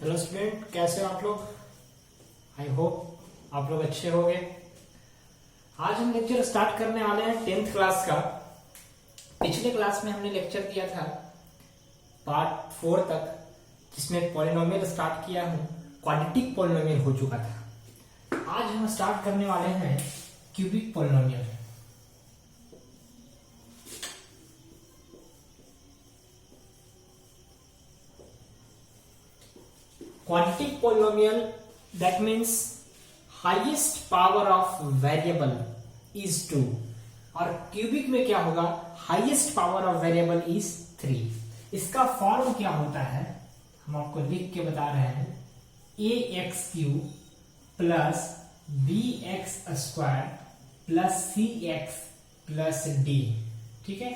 Hello student, कैसे हो आप लोग। आई होप आप लोग अच्छे होंगे। आज हम लेक्चर स्टार्ट करने वाले हैं 10th क्लास का। पिछले क्लास में हमने लेक्चर किया था पार्ट 4 तक, जिसमें पॉलिनोमियल स्टार्ट किया हूं, क्वाड्रेटिक पॉलिनोमियल हो चुका था। आज हम स्टार्ट करने वाले हैं cubic polynomial. Quadratic polynomial, that means highest power of variable is 2, और क्यूबिक में क्या होगा, highest power of variable is 3। इसका फॉर्म क्या होता है हम आपको लिख के बता रहे हैं, ax³ plus bx² plus cx plus d। ठीक है,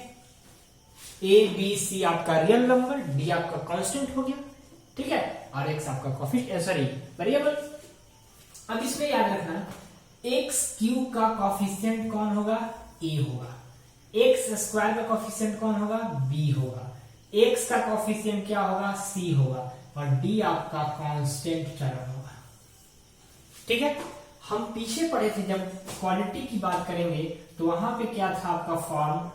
a b c आपका रियल नंबर, d आपका कांस्टेंट हो गया। ठीक है, और x आपका कोफिशिएंट वेरिएबल। अब इसमें याद रखना, x³ का कोफिशिएंट कौन होगा, a होगा। x² का कोफिशिएंट कौन होगा, b होगा। x का कोफिशिएंट क्या होगा, c होगा, और d आपका कांस्टेंट टर्म होगा। ठीक है, हम पीछे पढ़े थे जब क्वाड्रेटिक की बात करेंगे तो वहां पे क्या था आपका form,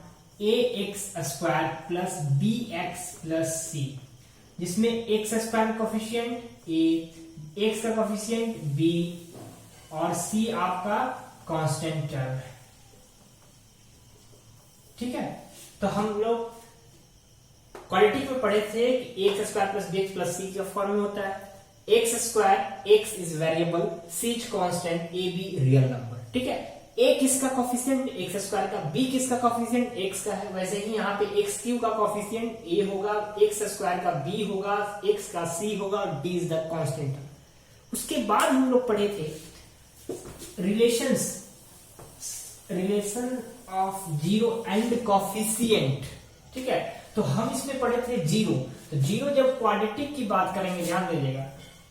ax² plus bx plus c, जिसमें x² का कोफिशिएंट a, x का कोफिशिएंट b और c आपका कांस्टेंट टर्म है। ठीक है, तो हम लोग क्वाड्रेटिक में पढ़े थे कि x² plus bx plus c का फॉर्म में होता है x², x is variable, c is constant, a b real number. ठीक है, a किसका कोफिशिएंट, x² का, b किसका कोफिशिएंट, x का है। वैसे ही यहाँ पे x³ का कोफिशिएंट a होगा, x² का b होगा, x का c होगा, और d इज द कांस्टेंट। उसके बाद हम लोग पढ़े थे relation of zero and coefficient. ठीक है, तो हम इसमें पढ़े थे जीरो। तो जीरो जब क्वाड्रेटिक की बात करेंगे, ध्यान दीजिएगा,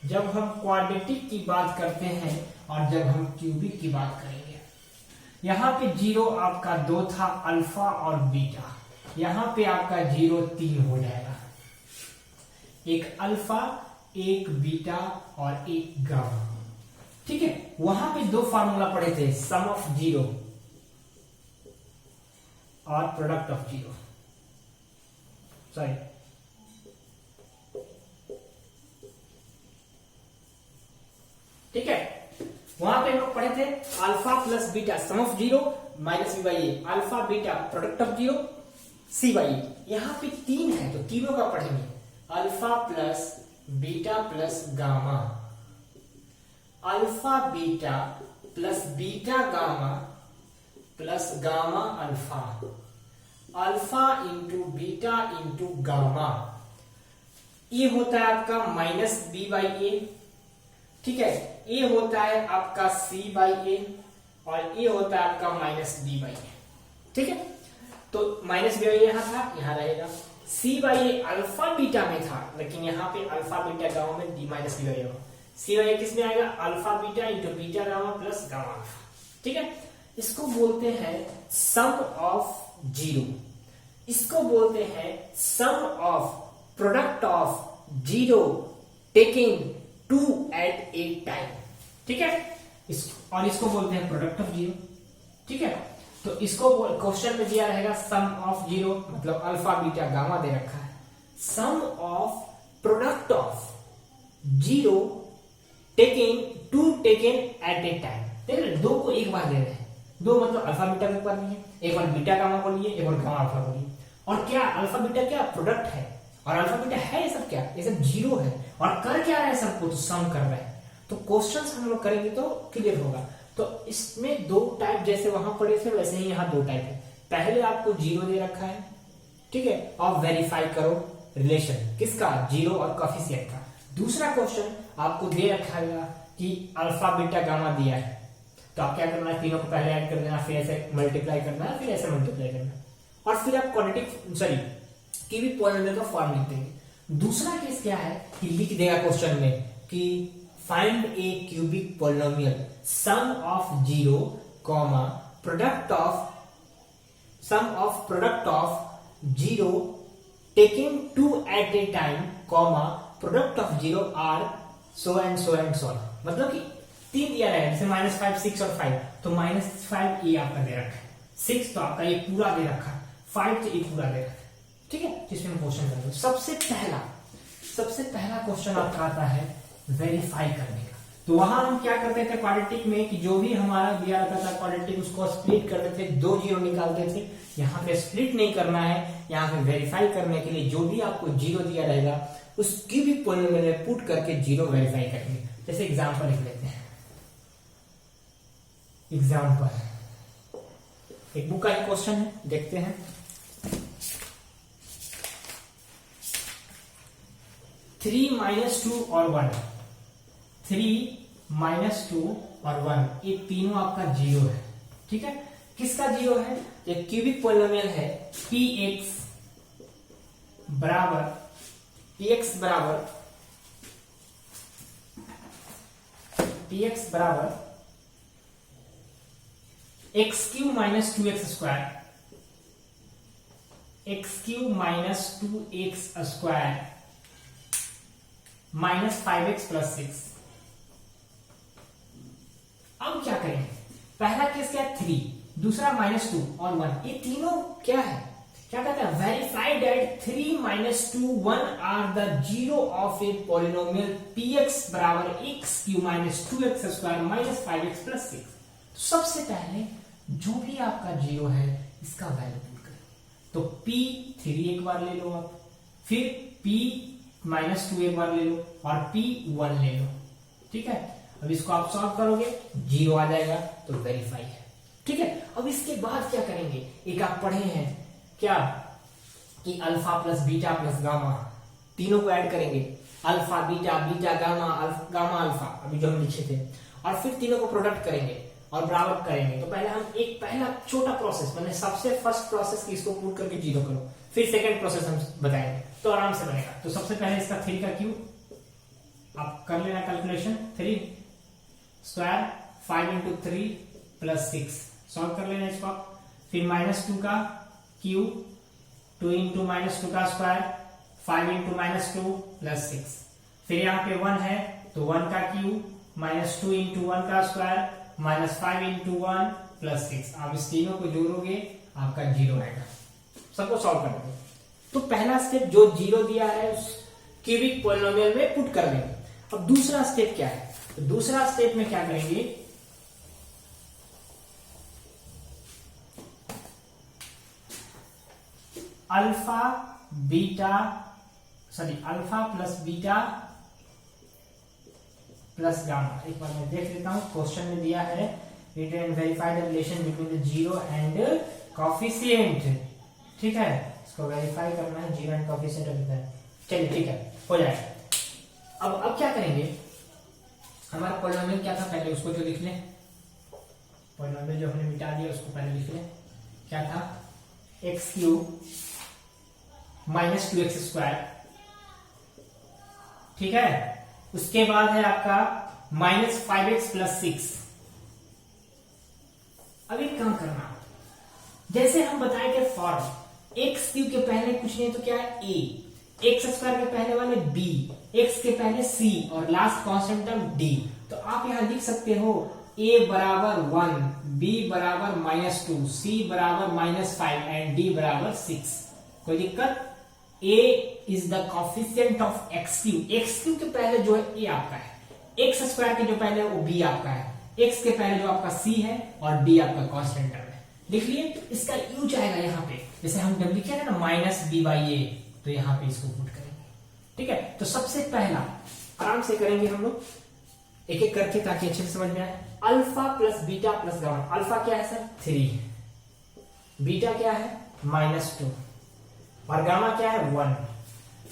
जब हम क्वाड्रेटिक की बात करते हैं और जब हम क्यूबिक की बात करेंगे, यहां पे जीरो आपका 2 था, अल्फा और बीटा। यहां पे आपका जीरो 3 हो जाएगा, एक अल्फा, एक बीटा और एक गामा। ठीक है, वहां पे 2 फार्मूला पढ़े थे, सम ऑफ जीरो और प्रोडक्ट ऑफ जीरो। सॉरी, ठीक है, वहां पे हम लोग पढ़े थे alpha plus beta, sum of zero minus B by A, alpha beta product of zero, C by A. यहां पे 3 है तो तीनों का पढ़ेंगे, alpha plus beta plus gamma, alpha beta plus beta gamma plus gamma alpha, alpha into beta into gamma. ये होता है आपका माइनस बी बाई ए। ठीक है, ये होता है आपका c बाई ए और ये होता है आपका माइनस b बाई ए। ठीक है, तो माइनस b बाई ए यहां था, यहां रहेगा। c by A alpha beta में था, लेकिन यहाँ पे अल्फा बीटा गामा में d माइनस b बाई ए होगा। c बाई ए किस में आएगा, alpha beta into beta gamma plus gamma alpha. ठीक है, इसको बोलते हैं सम ऑफ जीरो, इसको बोलते हैं sum of product of zero taking 2 at a time. ठीक है, और इसको बोलते हैं प्रोडक्ट ऑफ जीरो। ठीक है, तो इसको क्वेश्चन में दिया रहेगा सम ऑफ जीरो, मतलब अल्फा बीटा गामा दे रखा है, sum of product of zero taking 2 taken at a time. देख रहे, 2 को एक बार दे रहे हैं, 2 मतलब अल्फा बीटा को एक बार लिए, एक बार बीटा गामा को लिए, एक बार गामा अल्फा को लिए। और क्या अल्फा बीटा क्या प्रोडक्ट है, और अल्फा बीटा है ये सब क्या, ये सब जीरो है, और कर क्या रहे हैं सबको, तो सम कर रहे हैं। तो क्वेश्चंस हम लोग करेंगे तो क्लियर होगा। तो इसमें 2 टाइप, जैसे वहां पढ़े थे वैसे ही यहाँ 2 टाइप है। पहले आपको जीरो दे रखा है, ठीक है, और वेरीफाई करो रिलेशन किसका, जीरो और कोफिशिएंट का। दूसरा क्वेश्चन आपको दे रखा है कि अल्फा बीटा गामा दिया है, तो आप क्या करना है, तीनों को पहले ऐड कर देना, फिर ऐसे मल्टीप्लाई करना है, फिर ऐसे मल्टीप्लाई करना, और फिर आप क्वाड्रेटिक क्यूबिक पॉलिनोमियल का फॉर्म लिख देंगे। दूसरा केस क्या है कि लिख देगा क्वेश्चन में कि find a cubic polynomial sum of zero comma product of zero taking 2 at a time, comma product of zero or so and so and so, मतलब कि 3 दिया है, जैसे -5, 6 और 5, तो -5 ये आपका दे रखा है, 6 तो आपका ये पूरा दे रखा है, 5 तो ये पूरा दे रखा है, ठीक है। जिसमें हम क्वेश्चन करेंगे, सबसे पहला क्वेश्चन आपका आता है वेरीफाई करने का। तो वहां हम क्या करते थे क्वाड्रेटिक में कि जो भी हमारा दिया रहता था क्वाड्रेटिक उसको स्प्लिट करते थे, 2 जीरो निकालते थे। यहाँ पे स्प्लिट नहीं करना है, यहाँ पे वेरीफाई करने के लिए जो भी आपको जीरो दिया रहेगा उसकी भी पॉलिनोमियल में पुट करके जीरो वेरीफाई करेंगे। जैसे एग्जांपल लिख लेते हैं, एग्जांपल एक बुक का ही क्वेश्चन है, देखते हैं। 3 - 2 और 1, 3 - 2 और 1 ये तीनों आपका जीरो है, ठीक है। किसका जीरो है? ये क्यूबिक पॉलिनोमियल है px बराबर x³ - 2x square, x³ - 2x square -5x + 6। अब क्या करेंगे? पहला केस क्या है 3, दूसरा -2 और 1, ये तीनों क्या है, क्या कहते हैं, verify that 3 - 2, 1 are the zero of a polynomial px बराबर x³ - 2x स्क्वायर -5x + 6। तो सबसे पहले जो भी आपका जीरो है इसका वैल्यू पुट करें। तो p3 एक बार ले लो आप, फिर p -2 एक बार ले लो और p1 ले लो, ठीक है। अब इसको आप सॉल्व करोगे, जीरो आ जाएगा, तो वेरीफाई है, ठीक है। अब इसके बाद क्या करेंगे, एक आप पढ़े हैं क्या कि alpha plus beta plus gamma, तीनों को ऐड करेंगे, alpha beta, beta gamma, gamma alpha, अभी जो हम लिखे थे, और फिर तीनों को प्रोडक्ट करेंगे और बराबर करेंगे। तो पहले हम एक पहला छोटा प्रोसेस, मैंने सबसे फर्स्ट प्रोसेस की इसको पुट करके जीरो करो, फिर सेकंड प्रोसेस हम बताएंगे, तो आराम से बनेगा। तो सबसे पहले इसका 3 का क्यूब आप कर लेना कैलकुलेशन, 3 स्क्वायर 5 × 3 + 6 सॉल्व कर लेना इसको आप। फिर -2 का क्यूब 2 × -2 का स्क्वायर 5 × -2 + 6। फिर यहाँ पे 1 है तो 1 का क्यूब -2 × 1 का स्क्वायर -5 × 1 + 6। आप इस तीनों को जोड़ोगे आपका जीरो आएगा। सबको सॉल्व कर देंगे। तो पहला स्टेप जो जीरो दिया है उस क्यूबिक पॉलिनोमियल में पुट कर देंगे। अब दूसरा स्टेप क्या है, तो दूसरा स्टेप में क्या करेंगे, alpha plus beta plus gamma. एक बार मैं देख लेता हूं, क्वेश्चन में दिया है read and verify the relation between the zero and coefficient, ठीक है। इसको वेरीफाई करना है, जीरो एंड कोफिशिएंट होता है। चलिए ठीक है, हो जाएगा। अब क्या करेंगे, हमारा पॉलिनोमियल क्या था पहले उसको जो लिख लें, पॉलिनोमियल जो हमने मिटा दिया उसको पहले लिख लें। क्या था, x³ - 2x स्क्वायर, ठीक है। उसके बाद है आपका -5x + 6। अब एक काम करना, जैसे हम बताए थे फॉर्म, x³ के पहले कुछ नहीं तो क्या है a, x स्क्वायर के पहले वाले b, x के पहले c और लास्ट कांस्टेंट टर्म d। तो आप यहां लिख सकते हो a बराबर 1, b बराबर -2, c बराबर -5 एंड d बराबर 6। कोई दिक्कत? a is the coefficient of x³। x³ के पहले जो है a आपका है, x स्क्वायर के जो पहले है वो b आपका है, x के पहले जो आपका c है और d आपका कांस्टेंट टर्म है। लिख लिए। इसका यूज आएगा यहाँ पे, जैसे हम जब लिखे ना -b/a, तो यहाँ पे इसको पुट करेंगे, ठीक है। तो सबसे पहला आराम से करेंगे हम लोग एक एक करके ताकि अच्छे से समझ में आए। Alpha plus beta plus gamma. Alpha क्या है सर 3, बीटा क्या है -2 और गामा क्या है 1।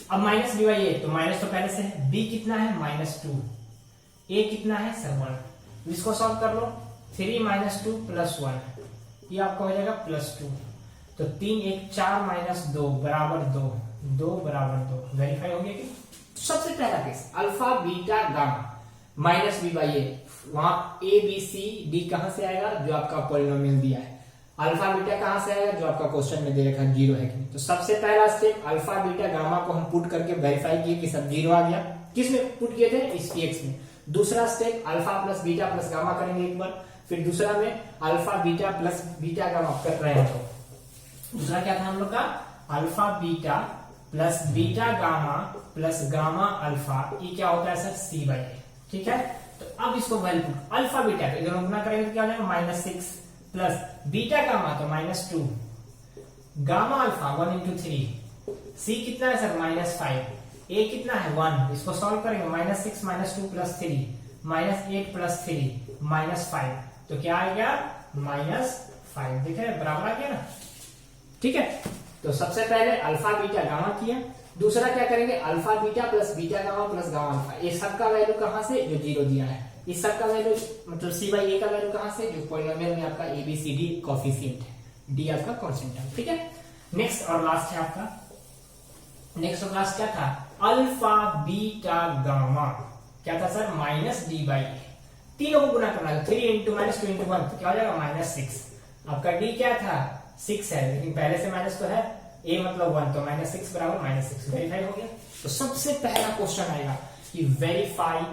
अब -b/a, तो माइनस तो पहले से है, b कितना है -2, a कितना है सर 1। इसको सॉल्व कर लो, 3 - 2 + 1, ये आपका हो जाएगा +2। तो 3 × 1 = 4 - 2 बराबर 2, 2 बराबर 2। वेरीफाई हो गया कि? सबसे पहला case alpha beta gamma -b/a, वहां a b c d कहां से आएगा, जो आपका पॉलिनोमियल दिया है। अल्फा बीटा कहां से आएगा, जो आपका क्वेश्चन में दे रखा है 0 है कि नहीं। तो सबसे पहला स्टेप अल्फा बीटा गामा को हम पुट करके वेरीफाई किए कि सब 0 आ गया। किसमें पुट किए थे, इस px में। दूसरा step alpha plus beta plus gamma करेंगे एक बार, फिर दूसरा में alpha beta plus beta gamma कर रहे हैं। तो दूसरा क्या था हम लोग का, alpha beta plus beta gamma plus gamma alpha, ये क्या होता है सर, c/a। ठीक है, तो अब इसको वैल्यू पुट अल्फा बीटा को इधर गुना करेंगे तो क्या हो जाएगा -6 प्लस बीटा गामा तो -2, गामा अल्फा 1 into 3, c कितना है सर -5, a कितना है 1, इसको सॉल्व करेंगे -6 -2 प्लस 3 -8 प्लस 3 -5, तो क्या आ गया -5। देख रहे बराबर आ गया ना। ठीक है, तो सबसे पहले अल्फा बीटा गामा किया, दूसरा क्या करेंगे alpha beta plus beta gamma plus gamma alpha, ये सब का वैल्यू कहां से, जो 0 दिया है, इस सब का वैल्यू मतलब c/a का वैल्यू कहां से, जो पॉलिनोमियल में आपका ABCD कोएफिशिएंट है, d आपका कांस्टेंट है। ठीक है, नेक्स्ट और लास्ट है आपका, नेक्स्ट और लास्ट क्या था, अल्फा बीटा गामा क्या था सर -d/a, तीनों को गुना करना है, 3 into -2 into 1 तो क्या हो जाएगा -6। आपका d क्या था 6 है, लेकिन पहले से माइनस तो है, a मतलब 1 तो -6 बराबर -6 वेरीफाई हो गया। तो सबसे पहला क्वेश्चन आएगा कि verify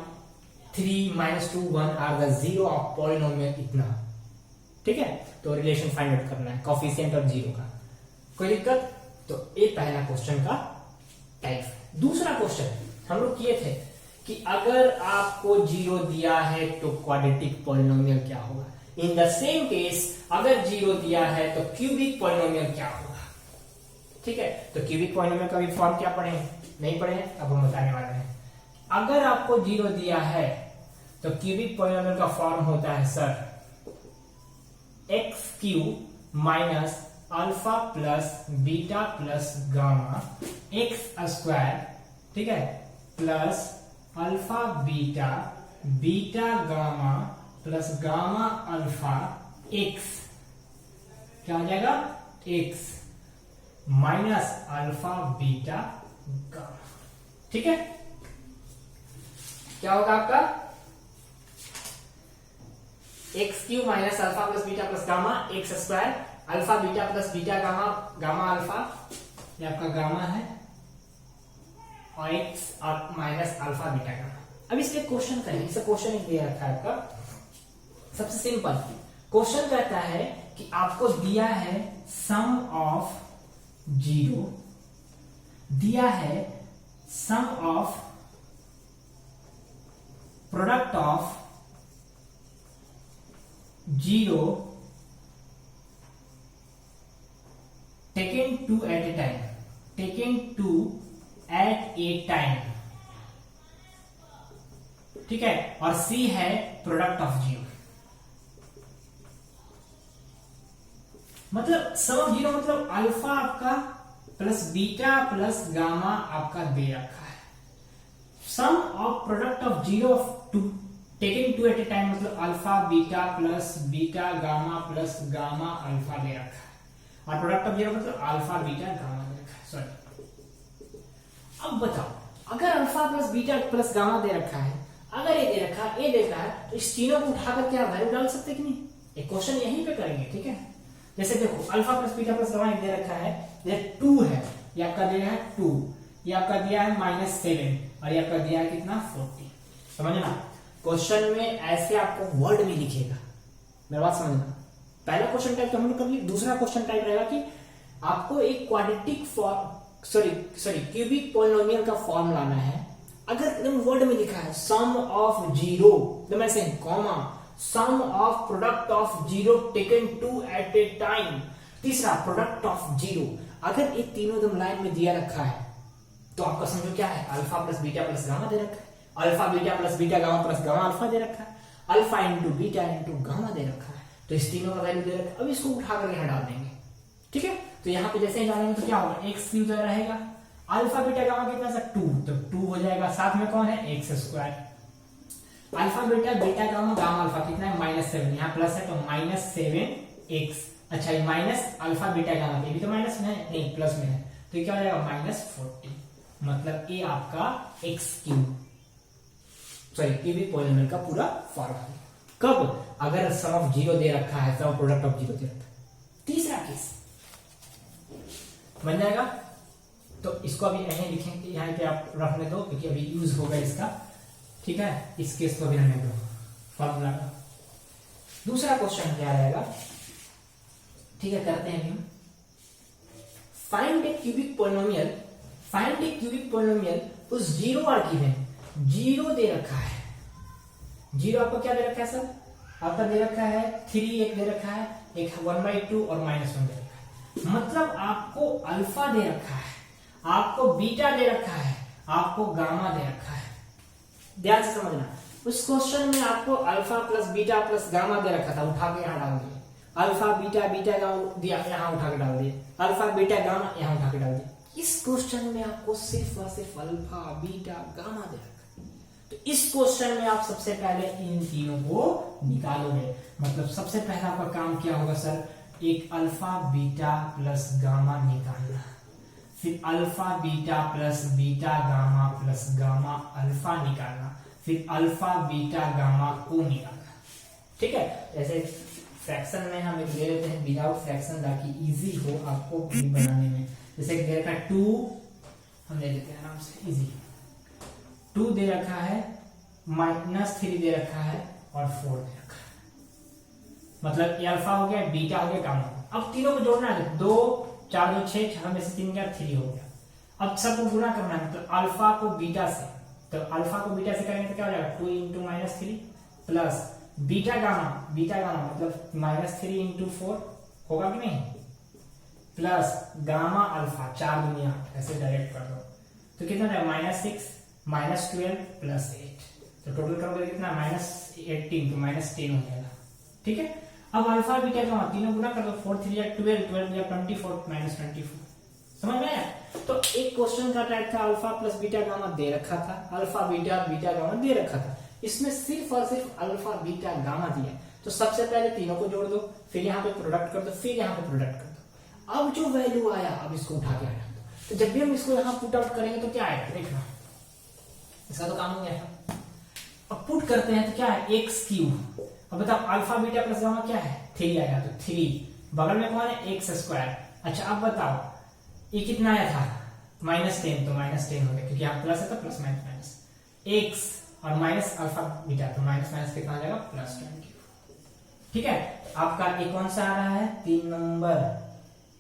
3 -2 1 are the 0 of polynomial इतना। ठीक है, तो रिलेशन फाइंड आउट करना है कोएफिशिएंट और 0 का, कोई दिक्कत। तो ये पहला क्वेश्चन का टाइप। दूसरा क्वेश्चन हम लोग किए थे कि अगर आपको 0 दिया है तो क्वाड्रेटिक पॉलिनोमियल क्या होगा, इन द सेम केस अगर 0 दिया है तो क्यूबिक पॉलिनोमियल क्या होगा। ठीक है, तो क्यूबिक पॉलिनोमियल का भी फॉर्म क्या पढ़े हैं, नहीं पढ़े हैं, अब हम बताने वाले हैं। अगर आपको 0 दिया है तो क्यूबिक पॉलिनोमियल का फॉर्म होता है sir x³ minus alpha plus beta plus gamma x², ठीक है, plus alpha beta beta gamma plus gamma alpha x, क्या हो जाएगा x minus alpha beta gamma. ठीक है, क्या होगा आपका x³ minus alpha plus beta plus gamma x² alpha beta plus beta gamma gamma alpha, ये आपका गामा है, और x minus alpha beta gamma. अब इसलिए क्वेश्चन करेंगे, इसे क्वेश्चन एक दे रखा है आपका, सबसे सिंपल क्वेश्चन कहता है कि आपको दिया है सम ऑफ 0, दिया है sum of product of 0 taken 2 at a time, taken 2 at a time। ठीक है, और C है प्रोडक्ट ऑफ 0, मतलब सम ऑफ 0 मतलब अल्फा आपका प्लस बीटा प्लस गामा आपका दे रखा है, sum of product of 0 of 2 taken 2 at a time मतलब alpha beta plus beta gamma plus gamma alpha दे रखा है, और प्रोडक्ट ऑफ 0 मतलब अल्फा बीटा गामा दे रखा है। सॉरी, अब बताओ अगर alpha plus beta plus gamma दे रखा है, अगर ये दे रखा है, ये दे रखा है, तो इस तीनों को उठाकर क्या वैल्यू डाल सकते कि नहीं, एक क्वेश्चन यहीं पे करेंगे। ठीक है, जैसे देखो alpha plus beta plus gamma दे रखा है, ये 2 है, ये आपका दिया है 2, ये आपका दिया है -7, और ये आपका दिया है कितना 40। समझना, क्वेश्चन में ऐसे आपको वर्ड में लिखेगा, मेरी बात समझना। पहला क्वेश्चन टाइप तो हम लोग कर लिए, दूसरा क्वेश्चन टाइप रहेगा कि आपको एक क्वाड्रेटिक सॉरी क्यूबिक पॉलिनोमियल का फॉर्म लाना है। अगर एकदम वर्ड में लिखा है सम ऑफ 0, एकदम ऐसे comma, sum of product of 0 taken 2 at a time, तीसरा प्रोडक्ट ऑफ 0, अगर ये तीनों एकदम लाइन में दिया रखा है तो आपका समझो क्या है, alpha plus beta plus gamma दे रखा है, alpha beta plus beta gamma plus gamma alpha दे रखा है, alpha into beta into gamma दे रखा है, तो इस तीनों का वैल्यू दे रखा है। अब इसको उठा कर यहाँ डाल देंगे। ठीक है, तो यहाँ पे जैसे ही डालेंगे तो क्या होगा, x³ रहेगा, अल्फा बीटा गामा कितना सा 2, तो 2 हो जाएगा, साथ में कौन है x², alpha beta beta gamma gamma alpha कितना है -7, यहाँ प्लस है तो -7x, अच्छा ये माइनस अल्फा बीटा गामा, ये भी तो माइनस में है, नहीं प्लस में है, तो क्या हो जाएगा -40, मतलब ये आपका x³ सॉरी क्यूबिक पॉलिनोमियल का पूरा फॉर्मूला। कब, अगर सम ऑफ 0 दे रखा है, सम प्रोडक्ट ऑफ 0 दे रखा है, बन जाएगा। तो इसको अभी यहीं लिखेंगे, यहाँ पे आप रखने दो क्योंकि अभी यूज होगा इसका, ठीक है। इस केस को भी रहने दो फॉर्मूला का। दूसरा क्वेश्चन क्या रहेगा, ठीक है, करते हैं हम। Find a cubic polynomial, find a cubic polynomial उस जीरो आर गिवन, जीरो दे रखा है, जीरो आपको क्या दे रखा है सर, आपका दे रखा है 3 एक दे रखा है, एक 1/2 और -1 दे रखा है। मतलब आपको अल्फा दे रखा है, आपको बीटा दे रखा है, आपको गामा दे रखा है। ध्यान से समझना, उस क्वेश्चन में आपको alpha plus beta plus gamma दे रखा था, उठा के यहाँ डाल दिए। अल्फा बीटा बीटा गामा दिया, यहाँ उठा के डाल दिए। अल्फा बीटा गामा यहाँ उठा के डाल दिए। इस क्वेश्चन में आपको सिर्फ और सिर्फ अल्फा बीटा गामा दे रखा है। तो इस क्वेश्चन में आप सबसे पहले इन तीनों को निकालोगे। मतलब सबसे पहला आपका काम क्या होगा सर, एक अल्फा बीटा प्लस गामा निकालना, फिर alpha beta plus beta gamma plus gamma alpha निकालना, फिर अल्फा बीटा गामा को निकालना, ठीक है। जैसे फ्रैक्शन में हम एक ले लेते हैं विदाउट फ्रैक्शन ताकि इजी हो आपको बनाने में। जैसे दे रखा है 2, हम ले लेते हैं आराम से, इजी। 2 दे रखा है, -3 दे रखा है और 4 दे रखा है। मतलब ये अल्फा हो गया, बीटा हो गया, गामा हो गया। अब तीनों को जोड़ना है, 2 4 2 6, 6 में से 3 गया, 3 हो गया। अब सबको गुणा करना है, तो अल्फा को बीटा से, तो अल्फा को बीटा से करेंगे तो क्या हो जाएगा, 2 × -3 plus beta gamma, beta gamma मतलब -3 × 4 होगा कि नहीं, प्लस गामा अल्फा 4 दुनिया, ऐसे डायरेक्ट कर दो तो कितना जाएगा, -6 -12 प्लस 8, तो टोटल करोगे कितना, -18 तो -10 हो जाएगा, ठीक है। अब अल्फा बीटा गामा तीनों गुना कर दो, 4 3 या 12, 12 या 24, -24, समझ में आया। तो एक क्वेश्चन का टाइप था अल्फा प्लस बीटा गामा दे रखा था, अल्फा बीटा बीटा गामा दे रखा था, इसमें सिर्फ और सिर्फ अल्फा बीटा गामा दिया। तो सबसे पहले तीनों को जोड़ दो, फिर यहाँ पे प्रोडक्ट कर दो, फिर यहाँ पे प्रोडक्ट कर दो। अब जो वैल्यू आया अब इसको उठा के आया, तो जब भी हम इसको यहाँ पुट आउट करेंगे तो क्या आएगा, देखना इसका तो काम हो गया। अब पुट करते हैं तो क्या है, x³। अब बताओ अल्फा बीटा प्लस गामा क्या है, 3 आया, तो 3 बगल में कौन है, x²। अच्छा अब बताओ ये कितना आया था, -10, तो -10 हो गया क्योंकि यहाँ प्लस है तो प्लस माइनस, x और माइनस अल्फा बीटा, तो माइनस माइनस कितना आ जाएगा, +20, ठीक है। आपका एक कौन सा आ रहा है, 3 नंबर,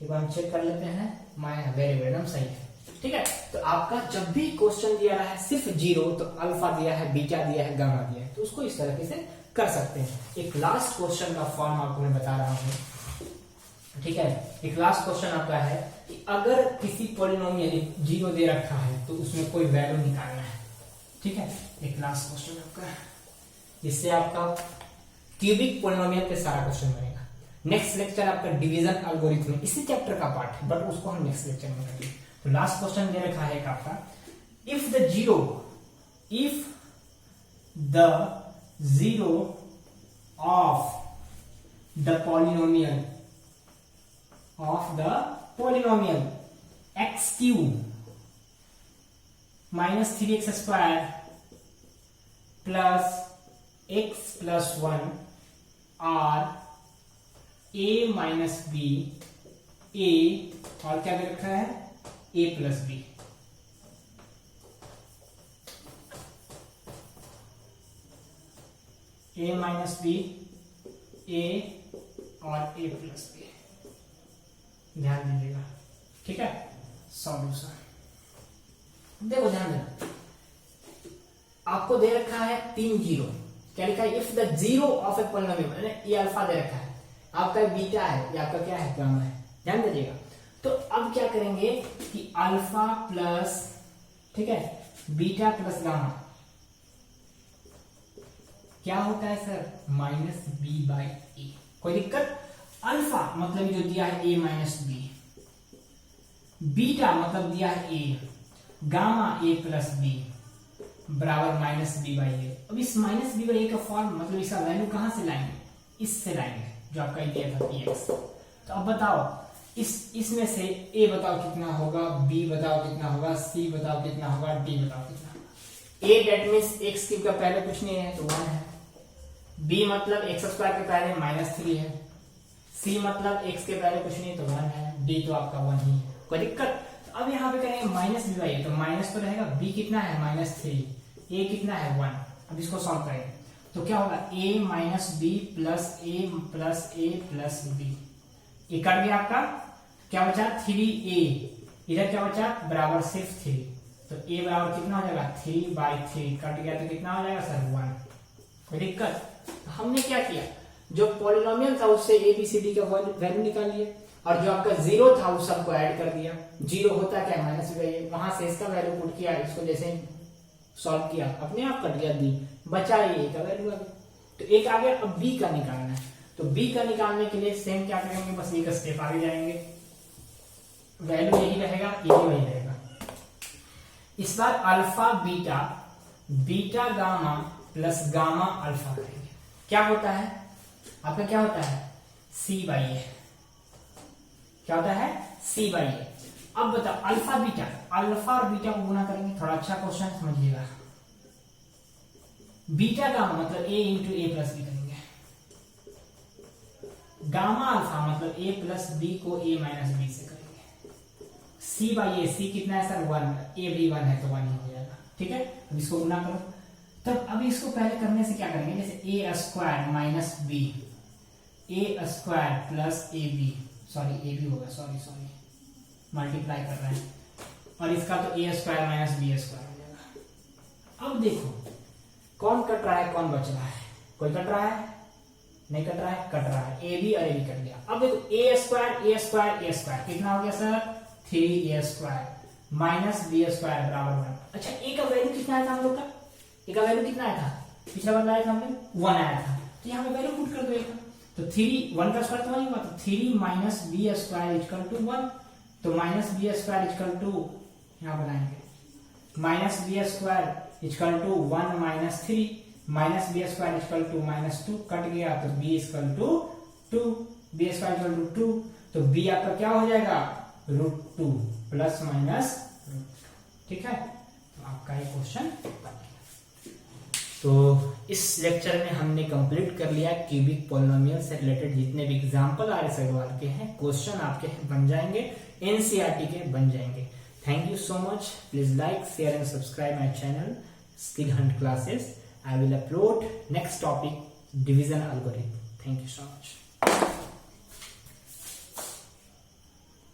एक बार हम चेक कर लेते हैं, वेरी वेरी एकदम सही है, ठीक है। तो आपका जब भी क्वेश्चन दिया रहा है सिर्फ जीरो, तो अल्फा दिया है, बीटा दिया है, गामा दिया है, तो उसको इस तरीके से कर सकते हैं। एक लास्ट क्वेश्चन का फॉर्म आपको मैं बता रहा हूँ, ठीक है। एक लास्ट क्वेश्चन आपका है कि अगर किसी पॉलिनोमियल जीरो दे रखा है तो उसमें कोई वैल्यू निकालना है, ठीक है। एक लास्ट क्वेश्चन आपका है, इससे आपका क्यूबिक पॉलिनोमियल पे सारा क्वेश्चन बनेगा। नेक्स्ट लेक्चर आपका डिवीजन एल्गोरिथम, इसी चैप्टर का पार्ट है, बट उसको हम नेक्स्ट लेक्चर में करेंगे। तो लास्ट क्वेश्चन दे रखा है आपका, if the zero of the polynomial x³ -3x² plus x + 1 और a - b, a और क्या दे रखा है, a + b, a - b, a और a + b, ध्यान दीजिएगा, ठीक है। सॉल्यूशन देखो, ध्यान देना, आपको दे रखा है 3 जीरो, क्या लिखा है, if the zero of a polynomial, ये अल्फा दे रखा है, आपका बीटा है, ये आपका क्या है, गामा है, ध्यान दीजिएगा। तो अब क्या करेंगे कि अल्फा प्लस, ठीक है, बीटा प्लस गामा क्या होता है सर, -b/a, कोई दिक्कत। अल्फा मतलब जो दिया है a - b, बीटा मतलब दिया है a, गामा a + b बराबर -b/a। अब इस -b/a का फॉर्म मतलब इसका वैल्यू कहां से लाएंगे, इससे लाएंगे, जो आपका दिया था px। तो अब बताओ इसमें से a बताओ कितना होगा, b बताओ कितना होगा, c बताओ कितना होगा, d बताओ कितना होगा। a डेट मींस x³ का पहले कुछ नहीं है तो 1 है, b मतलब x² के पहले -3 है, c मतलब x के पहले कुछ नहीं तो 1 है, d तो आपका 1 ही है, कोई दिक्कत? तो अब यहाँ पे करेंगे माइनस बी बाई ए, तो माइनस तो रहेगा, बी कितना है -3, ए कितना है 1। अब इसको सॉल्व करेंगे तो क्या होगा, a minus B plus A plus B, ये कट गया आपका, क्या बचा 3a, इधर क्या बचा बराबर सिर्फ 3, तो a बराबर कितना हो जाएगा 3/3, कट गया तो कितना हो जाएगा सर 1। कोई दिक्कत? तो हमने क्या किया, जो पॉलिनोमियल था उससे a b c d का वैल्यू निकाल लिए, और जो आपका जीरो था उस सबको ऐड कर दिया। जीरो होता क्या माइनस बी बाई ए, वहां से इसका वैल्यू पुट किया, इसको जैसे सॉल्व किया अपने आप कट गया बी, बचा ये का वैल्यू आ गया। तो एक आ गया, अब बी का निकालना है, तो बी का निकालने के लिए सेम क्या करेंगे, बस एक स्टेप आगे जाएंगे, वैल्यू यही रहेगा, ये भी वही रहेगा। इस बार alpha beta, beta gamma plus gamma alpha करेंगे। क्या होता है आपका, क्या होता है सी बाई ए, क्या होता है सी बाई ए। अब बताओ अल्फा बीटा, अल्फा और बीटा को गुना करेंगे, थोड़ा अच्छा क्वेश्चन समझिएगा। बीटा गामा मतलब a into A plus B करेंगे, गामा अल्फा मतलब a प्लस बी को a माइनस बी से करेंगे। सी बाई ए, सी कितना है सर 1, ए भी 1 है तो 1 ही हो जाएगा, ठीक है। अब इसको गुना करो, तब अब इसको पहले करने से क्या करेंगे, जैसे a square minus B, a square plus A B, sorry A B होगा, सॉरी मल्टीप्लाई कर रहे हैं, और इसका तो a square minus B square हो जाएगा। अब देखो कौन कट रहा है कौन बच रहा है, कोई कट रहा है नहीं, कट रहा है, कट रहा है, ए बी और ए बी कट गया। अब देखो ए स्क्वायर कितना हो गया sir 3a square minus B square बराबर 1। अच्छा ए का वैल्यू कितना आया था हम लोग का, ए का वैल्यू कितना आया था, पिछला बार आया था हमने 1 आया था, तो यहाँ पे वैल्यू पुट कर दो एक, तो 3 1 का स्क्वायर तो वही हुआ, तो 3 minus B square equal to 1, तो minus B square equal to, यहाँ बनाएंगे minus B square equal to 1 minus 3 minus B square equal to -2, cut गया तो B equal to 2, B square equal to 2, तो बी आपका क्या हो जाएगा √2 प्लस माइनस, ठीक है। तो आपका ये क्वेश्चन, तो इस लेक्चर में हमने कंप्लीट कर लिया क्यूबिक पॉलिनोमियल से रिलेटेड जितने भी एग्जांपल आर.एस. अग्रवाल के हैं, क्वेश्चन आपके बन जाएंगे, एनसीईआरटी के बन जाएंगे। Thank you so much. Please like, share and subscribe my channel Skill Hunt Classes. I will upload next topic division algorithm. Thank you so much.